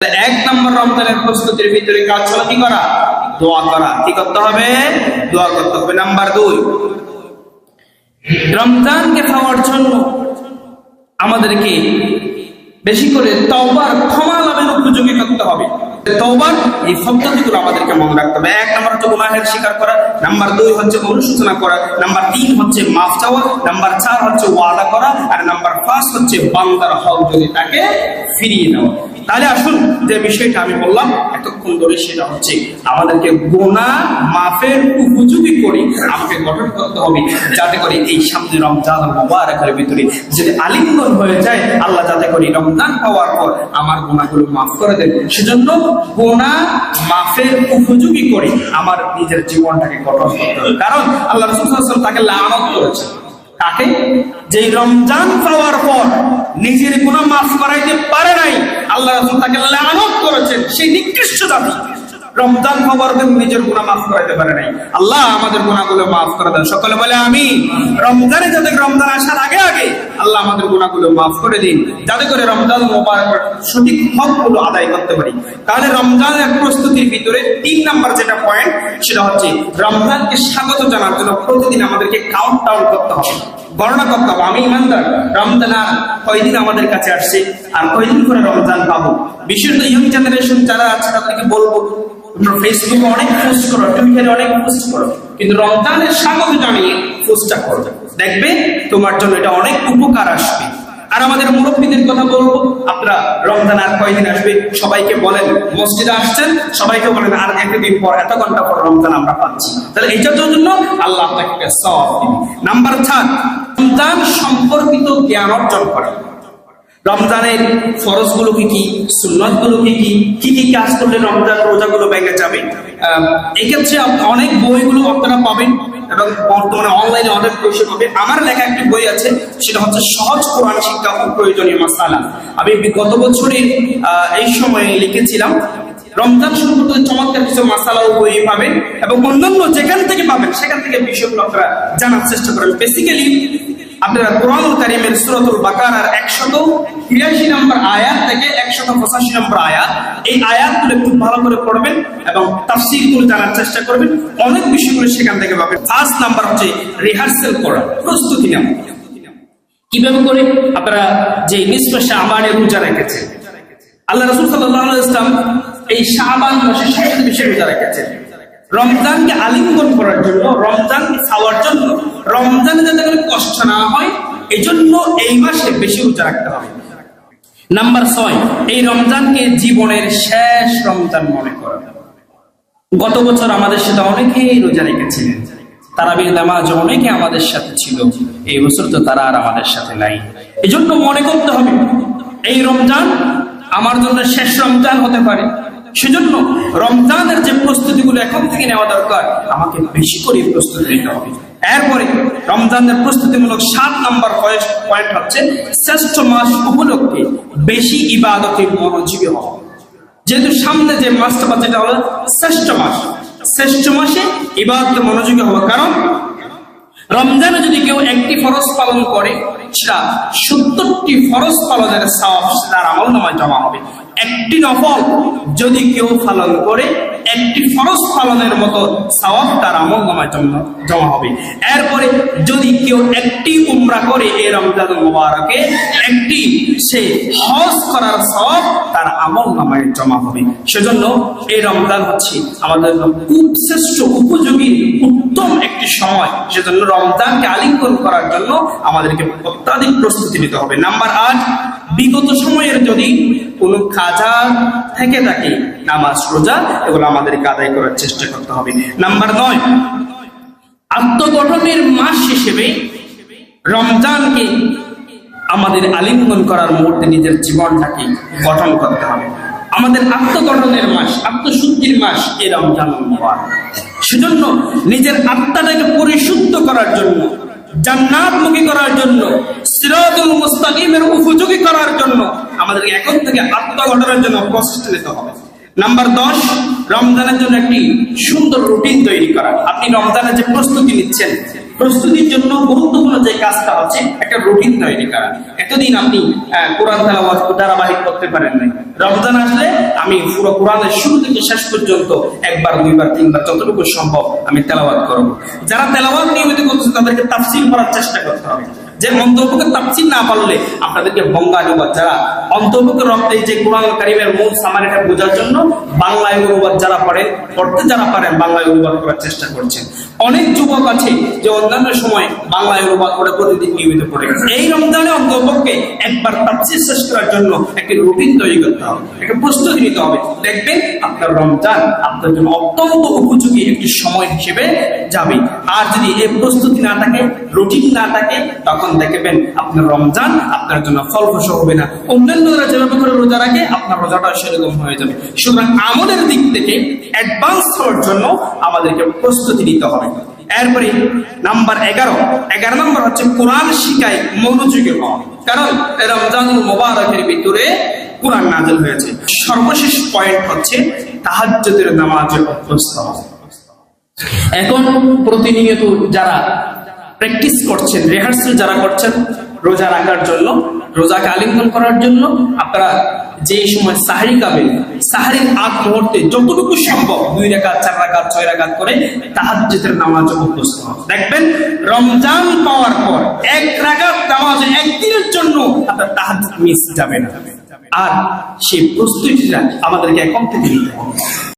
এক নম্বর রমজানের প্রস্তুতির ভিতরে কাজ হলো কি করা? দোয়া করা। কি করতে হবে? দোয়া করতে হবে। নাম্বার 2, রমজানকে পাওয়ার জন্য আমাদেরকে বেশি করে তওবার ক্ষমা লাভের উপযোগী করতে হবে। তওবার এই পদ্ধতিগুলো আমাদেরকে মনে রাখতে হবে। এক নম্বর হচ্ছে গুনাহের স্বীকার করা, নাম্বার 2 হচ্ছে অনুশোচনা করা, নাম্বার 3 হচ্ছে মাফ চাওয়া, নাম্বার 4 হচ্ছে ওয়াদা করা, আর নাম্বার 5 হচ্ছে বান্দার হক যদি তাকে ফিরিয়ে দেওয়া। তাহলে আসুন যে বিষয়টা আমি বললাম এতক্ষণ ধরে, সেটা হচ্ছে আমাদেরকে গুনাহ মাফের উপযোগী করে আমাকে গঠন করতে হবে, যাতে করে এই সামনে রমজান মুবারকের ভিতরে যদি আলিঙ্গন হয়ে যায়, আল্লাহ যাতে করে রমজান পাওয়ার পর আমার গুনাহগুলো মাফ করে দেন। সেজন্য গুনাহ মাফের উপযোগী করে আমার নিজের জীবনটাকে গঠন করতে হবে। কারণ আল্লাহ রাসূল সাল্লাল্লাহু আলাইহি ওয়াসাল্লাম তাকে লানত করেছে। তাকে যে রমজান পাওয়ার পর নিজের গুনাহ মাফ করাইতে পারে নাই, আল্লাহ রাসূল তাকে লানত করেছেন। সেই নিকৃষ্ট জাতি রমজান পাওয়ার পর নিজের গুনাহ মাফ করাইতে পারে নাই। আল্লাহ আমাদের গুনাহগুলো মাফ করে দেন। সকলে বলে আমিন। রমজানে যাতে রমজান আসার আগে আগে আল্লাহ আমাদের গুনাহগুলো মাফ করে দিন, যাতে করে রমজান মুবারকের সঠিক হকগুলো আদায় করতে পারি। তাহলে রমজানের প্রস্তুতির ভিতরে 3 নাম্বার যেটা পয়েন্ট, সেটা হচ্ছে রমজানকে স্বাগত জানার জন্য প্রতিদিন আমাদেরকে কাউন্টডাউন করতে হবে, গণনা করতে হবে। আমি ইমানদার, রমজান আর কয়দিন আমাদের কাছে আসছে, আর কয়দিন করে রমজান পাবো। বিশেষ করে ইয়ং জেনারেশন যারা আছে তাদেরকে বলবো, ফেসবুকে অনেক পোস্ট করো, টুইটারে অনেক পোস্ট করো, কিন্তু রমজানের স্বাগত জানিয়ে পোস্টটা করো, দেখবে তোমার জন্য এটা অনেক উপকার আসবে। আর আমাদের মুরব্বীদের কথা বলবো, আপনারা রমজান আর কয়দিন আসবে, সবাইকে বলেন মসজিদে আসছেন, সবাইকে বলেন আর একদিন পর, এত ঘন্টা পর রমজান আমরা পাচ্ছি। তাহলে এইটার জন্য আল্লাহ আপনাকে সওয়াব দিবেন। নাম্বার 4, রমজান সম্পর্কিত জ্ঞান অর্জন করা। রমজানের ফরজগুলো কি কি, সুন্নতগুলো কি কি, কি কি কাজ করলে রমজান রোজাগুলো ভেঙে যাবে। এই ক্ষেত্রে অনেক বইগুলো আপনারা পাবেন, এবং বর্তমানে অনলাইনে অনেক বই পাবেন। আমার লেখা একটি বই আছে, সেটা হচ্ছে সহজ কোরআন শিক্ষা ও প্রয়োজনীয় মাসালা। আমি গত বছরের এই সময়ে লিখেছিলাম। রমজান সম্পর্কে চমৎকার কিছু মাসালা ও বই পাবেন, এবং অন্যান্য যেখান থেকে পাবেন সেখান থেকে বিষয়গুলো আপনারা জানার চেষ্টা করেন। বেসিক্যালি আপনারা কোরআনুল কারীমের সূরাতুল বাকারার 183 নম্বর আয়াত থেকে 185 নম্বর আয়াত, এই আয়াতগুলো একটু ভালো করে পড়বেন এবং তাফসীরগুলো জানার চেষ্টা করবেন। অনেক বিষয়গুলো সেখান থেকে পাবেন। 1 নাম্বার হচ্ছে রিহার্সাল করা, প্রস্তুতি নেওয়া। কিভাবে করে আপনারা যে নিসফে শাবানের রোজা রেখেছেন, আল্লাহ রাসূল সাল্লাল্লাহু আলাইহি ওয়াসাল্লাম এই শাবান মাসে সবচেয়ে বেশি রোজা রেখেছেন রমজানকে আলিঙ্গন করার জন্য, রমজানকে খাওয়ার জন্য, রমজানে যাতে করে কষ্ট না হয় এই জন্য এই মাসে বেশি রোজা রাখতে হবে। নাম্বার 6, এই রমজানকে জীবনের শেষ রমজান মনে করা। গত বছর আমাদের সাথে অনেকেই রোজা রেখেছিলেন, তারাবির নামাজ অনেকে আমাদের সাথে ছিল, এই বছর তো তারা আর আমাদের সাথে নাই। এই জন্য মনে করতে হবে এই রমজান আমার জন্য শেষ রমজান হতে পারে। সেজন্য রমজানের যে প্রস্তুতিগুলো এখন থেকে নেওয়া দরকার, আমাকে বেশি করে প্রস্তুতি নিতে হবে। এরপরে রমজানের প্রস্তুতিমূলক 7 নম্বর পয়েন্ট হচ্ছে শ্রেষ্ঠ মাস উপলক্ষে বেশি ইবাদতে মনোযোগী হওয়া। যেহেতু সামনে যে মাসটা পাচ্ছে এটা হলো শ্রেষ্ঠ মাস, শ্রেষ্ঠ মাসে ইবাদতে মনোযোগী হওয়া। কারণ রমজানে যদি কেউ একটি ফরজ পালন করে, সেটা 70টি ফরজ পালনের সওয়াব তার আমলনামায় জমা হবে। একটি নফল যদি কেউ পালন করে, একটি ফরজ পালনের মতো সওয়াব তার আমলনামায় জমা হবে। এরপরে যদি কেউ একটি উমরা করে এই রমজান মুবারকে, একটি সে হজ করার সওয়াব তার আমলনামায় জমা হবে। সেজন্য এই রমজান হচ্ছে আমাদের খুব শ্রেষ্ঠ, উপযোগী, উত্তম একটি সময়। সেজন্য রমজানকে আলিঙ্গন করার জন্য আমাদেরকে অত্যাধিক প্রস্তুতি নিতে হবে। নাম্বার 8, বিগত সময়ের যদি কোনো কাজা থেকে থাকে, নামাজ, রোজা, এগুলো আমাদেরকে আদায় করার চেষ্টা করতে হবে। নাম্বার 9, আত্মগঠনের মাস হিসেবে রমজানকে আমাদের আলিঙ্গন করার মুহূর্তে নিজের জীবনটাকে গঠন করতে হবে। আমাদের আত্মগঠনের মাস, আত্মশুদ্ধির মাস এই রমজান মুবারক। সেজন্য নিজের আত্মাটাকে পরিশুদ্ধ করার জন্য, জান্নাতমুখী করার জন্য, সিরাতুল মুস্তাকিমের উপযোগী করার জন্য আমাদেরকে এখন থেকে আত্মগঠনের জন্য প্রচেষ্টা নিতে হবে। নাম্বার 10, রমজানের জন্য একটি সুন্দর রুটিন তৈরি করা। আপনি রমজানের যে প্রস্তুতি নিচ্ছেন, প্রস্তুতির জন্য গুরুত্বপূর্ণ যে কাজটা হচ্ছে একটা রুটিন তৈরি করা। এতদিন আপনি কোরআন তেলাওয়াত ধারাবাহিক করতে পারেন নাই, রমজান আসলে আমি পুরো কোরআনের শুরু থেকে শেষ পর্যন্ত একবার, দুইবার, তিনবার যতটুকু সম্ভব আমি তেলাওয়াত করব। যারা তেলাওয়াত নিয়মিত করতেছে তাদেরকে তাফসীর করার চেষ্টা করতে হবে। যে অন্তর্ভুক্ত তাফসীর না পারলে আপনাদেরকে বঙ্গানুবাদ, যারা অন্তর্ভুক্ত রক্তে যে কোরআন কারীমের মূল সামারিটা বোঝার জন্য বাংলায় অনুবাদ যারা পড়তে যারা পারেন বাংলায় অনুবাদ করার চেষ্টা করছেন। অনেক যুবক আছে যে অন্যান্য সময় বাংলায় অনুবাদ করে প্রতিদিন নিয়মিত পড়ে। এই রমজানে অন্তর্পক্ষে একবার তাফসীর শেষ করার জন্য একটি রুটিন তৈরি করতে হবে, একটা প্রস্তুতি নিতে হবে। দেখবেন আপনার রমজান আপনার জন্য অত্যন্ত উপযোগী একটি সময় হিসেবে যাবে। আর যদি এই প্রস্তুতি না থাকে, রুটিন না থাকে, তখন দেখবেন আপনার রমজান আপনার জন্য ফলপ্রসূ হবে না। অন্যান্যরা যেভাবে করে রোজা রাখে আপনার রোজাটা সেরকম হয়ে যাবে। সুতরাং আমলের দিক থেকে অ্যাডভান্স হওয়ার জন্য আমাদেরকে প্রস্তুতি নিতে হবে। এরপরে নাম্বার 11 নম্বর হচ্ছে কোরআন শিখায় মনোযোগী হওয়া। কারণ রমজানুল মুবারকের ভিতরে কোরআন নাযিল হয়েছে। সর্বশেষ পয়েন্ট হচ্ছে তাহাজ্জুদের নামাজে অভ্যস্ত হওয়া। এখন প্রতিনিয়ত যারা প্র্যাকটিস করছেন, রিহার্সাল যারা করছেন রোজা রাখার জন্য, রোজাকে আলিঙ্গন করার জন্য, আপনারা যে সময় সাহরি খাবেন, সাহরির আগ মুহূর্তে যতটুকু সম্ভব 2 রাকাত, 4 রাকাত, 6 রাকাত করে তাহাজ্জুদের নামাজে অভ্যস্ত হন। দেখবেন রমজান পাওয়ার পর 1 রাকাত নামাজে একদিনের জন্য আপনার তাহাজ্জুদ মিস যাবে না। আর সেই প্রস্তুতিটা আমাদেরকে এখন থেকে নিতে হবে।